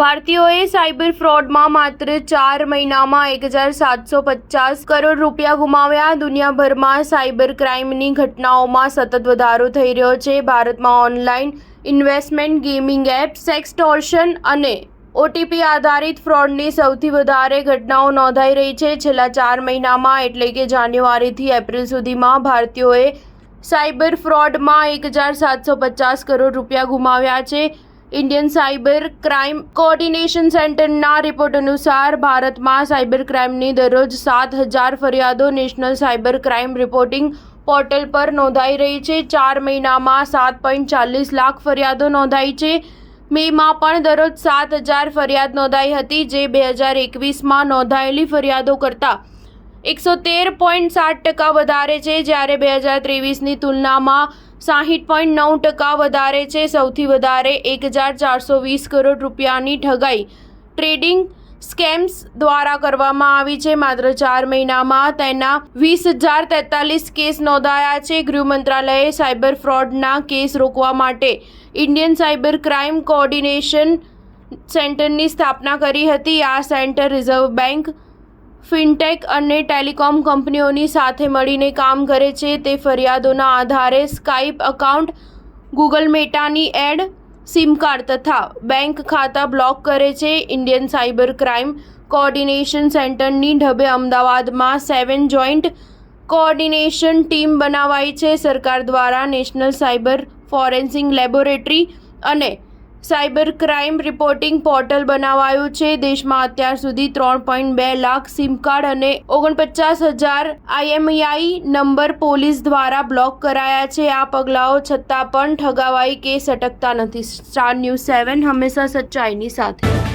ભારતીયોએ cyber ફ્રોડમાં માત્ર 4 મહિનામાં 1750 કરોડ રૂપિયા ગુમાવ્યા। દુનિયાભરમાં સાયબર ક્રાઇમની ઘટનાઓમાં સતત વધારો થઈ રહ્યો છે। ભારતમાં ઓનલાઈન ઇન્વેસ્ટમેન્ટ, ગેમિંગ એપ, સેક્સટોર્શન અને ઓટીપી આધારિત ફ્રોડની સૌથી વધારે ઘટનાઓ નોંધાઈ રહી છે। છેલ્લા 4 મહિનામાં એટલે કે જાન્યુઆરીથી એપ્રિલ સુધીમાં ભારતીયોએ સાયબર ફ્રોડમાં 1750 કરોડ રૂપિયા ગુમાવ્યા છે। ઇન્ડિયન સાયબર ક્રાઇમ કોઓર્ડિનેશન સેન્ટરના રિપોર્ટ અનુસાર ભારતમાં સાયબર ક્રાઇમની દરરોજ 7000 ફરિયાદો national cyber crime reporting portal પર નોંધાઈ રહી છે। 4 મહિનામાં 7.40 લાખ ફરિયાદો નોંધાઈ છે। મેમાં પણ દરરોજ 7000 ફરિયાદ નોંધાઈ હતી, જે 2021માં નોંધાયેલી ફરિયાદો કરતાં 113.7% વધારે છે, જ્યારે 2023ની તુલનામાં 60.9% વધારે છે। સૌથી વધારે 1420 કરોડ રૂપિયાની ઠગાઈ ટ્રેડિંગ સ્કેમ્સ દ્વારા કરવામાં આવી છે। માત્ર 4 મહિનામાં તેના 20,043 કેસ નોંધાયા છે। ગૃહ મંત્રાલયે સાયબર ફ્રોડના કેસ રોકવા માટે ઇન્ડિયન સાયબર ક્રાઇમ કોઓર્ડિનેશન સેન્ટરની સ્થાપના કરી હતી। આ સેન્ટર રિઝર્વ બેંક, ફિનટેક અને ટેલિકોમ કંપનીઓની સાથે મળીને કામ કરે છે। તે ફરિયાદોના આધારે સ્કાઇપ એકાઉન્ટ, ગૂગલ મેટાની એડ, સિમ કાર્ડ તથા બેંક ખાતા બ્લોક કરે છે। ઇન્ડિયન સાયબર ક્રાઇમ કોઓર્ડિનેશન સેન્ટરની ઢબે અમદાવાદમાં 7 જોઈન્ટ કોઓર્ડિનેશન ટીમ બનાવાઈ છે। સરકાર દ્વારા નેશનલ સાયબર ફોરેન્સિક લેબોરેટરી અને સાયબર ક્રાઇમ રિપોર્ટિંગ પોર્ટલ બનાવાયું છે। દેશમાં અત્યાર સુધી 3.2 લાખ સિમ કાર્ડ અને 49,000 IMEI નંબર પોલીસ દ્વારા બ્લોક કરાયા છે। આ પગલાઓ છતાં પણ ઠગાવાઈ કેસ અટકતા નથી। સ્ટાર ન્યૂઝ 7 હંમેશા સચ્ચાઈની સાથે।